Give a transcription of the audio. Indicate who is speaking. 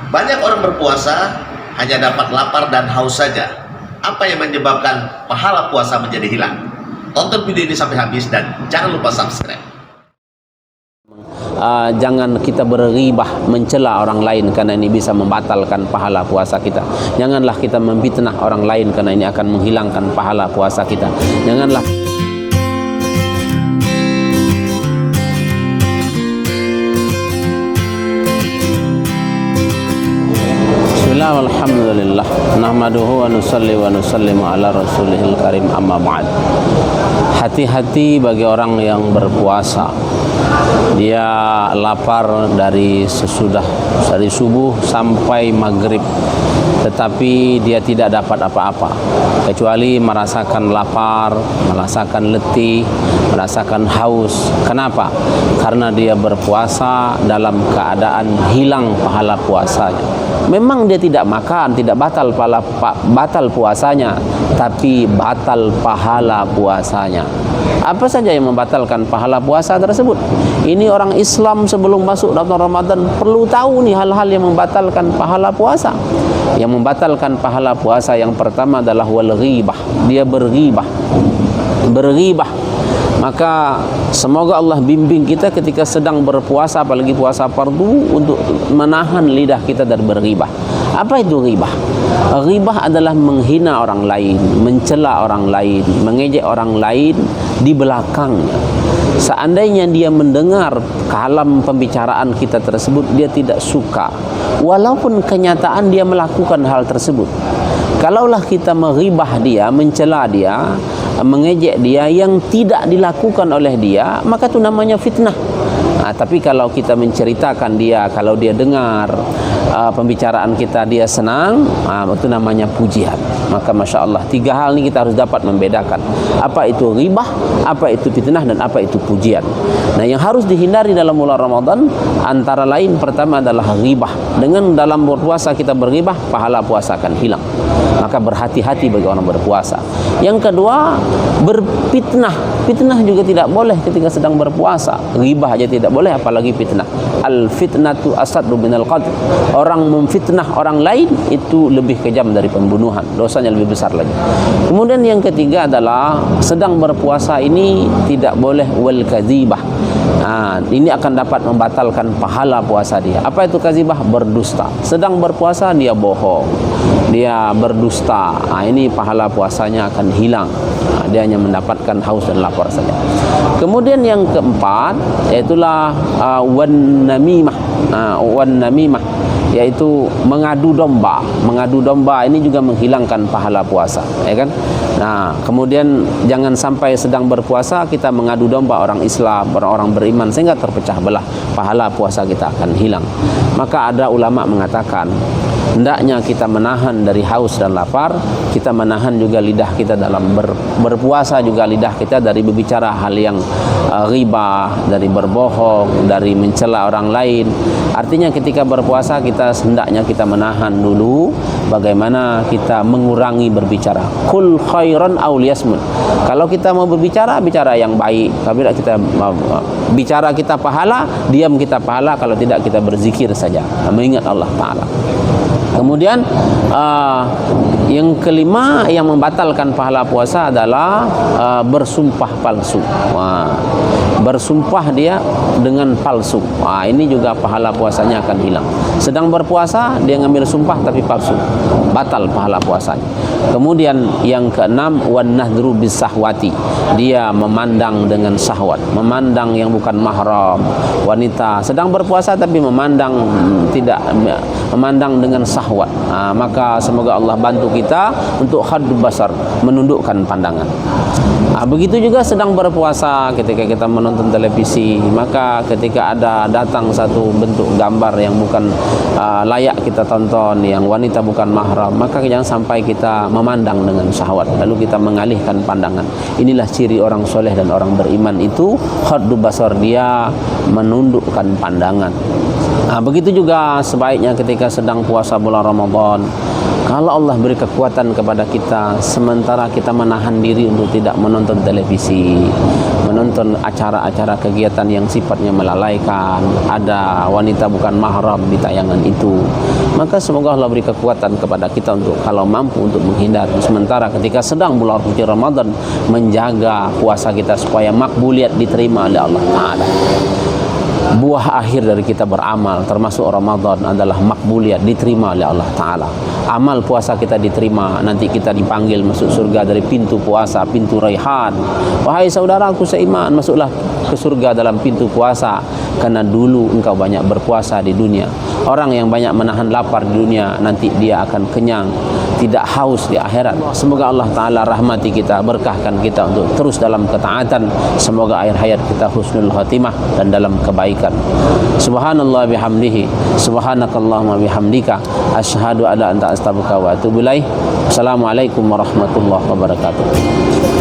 Speaker 1: Banyak orang berpuasa hanya dapat lapar dan haus saja. Apa yang menyebabkan pahala puasa menjadi hilang? Tonton video ini sampai habis dan jangan lupa subscribe.
Speaker 2: Jangan kita berghibah mencela orang lain, karena ini bisa membatalkan pahala puasa kita. Janganlah kita memfitnah orang lain, karena ini akan menghilangkan pahala puasa kita. Janganlah Bismillah, alhamdulillah, nahmaduhu wa nusalli wa nusallimu ala rasulihil karim, amma ba'd. Hati-hati bagi orang yang berpuasa. Dia lapar dari subuh sampai maghrib, tetapi dia tidak dapat apa-apa kecuali merasakan lapar, merasakan letih, merasakan haus. Kenapa? Karena dia berpuasa dalam keadaan hilang pahala puasanya. Memang dia tidak makan, tidak batal puasanya, tapi batal pahala puasanya. Apa saja yang membatalkan pahala puasa tersebut? Ini orang Islam sebelum masuk dalam Ramadan perlu tahu nih hal-hal yang membatalkan pahala puasa. Yang membatalkan pahala puasa yang pertama adalah wal ghibah. Dia berghibah. Maka semoga Allah bimbing kita ketika sedang berpuasa, apalagi puasa fardu, untuk menahan lidah kita dari berghibah. Apa itu ghibah? Ghibah adalah menghina orang lain, mencela orang lain, mengejek orang lain di belakangnya. Seandainya dia mendengar kalam pembicaraan kita tersebut, dia tidak suka, walaupun kenyataan dia melakukan hal tersebut. Kalaulah kita menghibah dia, mencela dia, mengejek dia yang tidak dilakukan oleh dia, maka itu namanya fitnah. Tapi kalau kita menceritakan dia, kalau dia dengar pembicaraan kita, dia senang, itu namanya pujian. Maka Masya Allah, 3 hal ini kita harus dapat membedakan apa itu ghibah, apa itu fitnah, dan apa itu pujian. Nah, yang harus dihindari dalam bulan Ramadan antara lain pertama adalah ghibah. Dengan dalam berpuasa kita berghibah, pahala puasa akan hilang. Maka berhati-hati bagi orang berpuasa. Yang kedua, berfitnah. Fitnah juga tidak boleh ketika sedang berpuasa. Ghibah aja tidak boleh, apalagi fitnah. Al fitnatu asaddu minal qatl. Orang memfitnah orang lain itu lebih kejam dari pembunuhan, dosanya lebih besar lagi. Kemudian yang ketiga adalah sedang berpuasa ini tidak boleh wal kadzibah. Ini akan dapat membatalkan pahala puasa dia. Apa itu kadzibah? Berdusta. Sedang berpuasa dia bohong, dia berdusta. Ini pahala puasanya akan hilang. Dia hanya mendapatkan haus dan lapar saja. Kemudian yang keempat, yaitulah wan namimah, yaitu mengadu domba. Mengadu domba ini juga menghilangkan pahala puasa, ya kan? Nah, kemudian jangan sampai sedang berpuasa kita mengadu domba orang Islam, orang-orang beriman, sehingga terpecah belah, pahala puasa kita akan hilang. Maka ada ulama mengatakan, hendaknya kita menahan dari haus dan lapar, kita menahan juga lidah kita dalam berpuasa, juga lidah kita dari berbicara hal yang ghibah, dari berbohong, dari mencela orang lain. Artinya ketika berpuasa kita hendaknya kita menahan dulu, bagaimana kita mengurangi berbicara. Qul khairan aw liyasmut. Kalau kita mau berbicara, bicara yang baik. Kalau tidak kita bicara kita pahala, diam kita pahala. Kalau tidak kita berzikir saja, mengingat Allah Ta'ala. Kemudian yang kelima yang membatalkan pahala puasa adalah bersumpah palsu. Bersumpah dia dengan palsu. Ini juga pahala puasanya akan hilang. Sedang berpuasa dia ngambil sumpah tapi palsu, batal pahala puasanya. Kemudian yang keenam, wan nadhru bisahwati. Dia memandang dengan syahwat, memandang yang bukan mahram. Wanita sedang berpuasa tapi memandang dengan syahwat. Maka semoga Allah bantu kita untuk haddul basar, menundukkan pandangan. Begitu juga sedang berpuasa ketika kita menonton televisi, maka ketika ada datang satu bentuk gambar yang bukan layak kita tonton, yang wanita bukan mahram, maka jangan sampai kita memandang dengan syahwat lalu kita mengalihkan pandangan. Inilah ciri orang soleh dan orang beriman itu, haddul basar, dia menundukkan pandangan. Begitu juga sebaiknya ketika sedang puasa bulan Ramadan, kalau Allah beri kekuatan kepada kita, sementara kita menahan diri untuk tidak menonton televisi, menonton acara-acara kegiatan yang sifatnya melalaikan, ada wanita bukan mahram di tayangan itu, maka semoga Allah beri kekuatan kepada kita untuk kalau mampu untuk menghindari. Sementara ketika sedang bulan suci Ramadan, menjaga puasa kita supaya makbuliyat diterima oleh Allah Ta'ala. Buah akhir dari kita beramal termasuk Ramadan adalah makbuliyat, diterima oleh Allah Ta'ala. Amal puasa kita diterima, nanti kita dipanggil masuk surga dari pintu puasa, pintu Raihan. Wahai saudaraku seiman, masuklah ke surga dalam pintu puasa, karena dulu engkau banyak berpuasa di dunia. Orang yang banyak menahan lapar di dunia, nanti dia akan kenyang, tidak haus di akhirat. Semoga Allah Ta'ala rahmati kita, berkahkan kita untuk terus dalam ketaatan. Semoga akhir hayat kita husnul khatimah dan dalam kebaikan. Subhanallah bihamdihi, subhanakallahumma bihamdika, asyhadu alla anta astaghfiruka wa atubu ilaih. Assalamualaikum warahmatullahi wabarakatuh.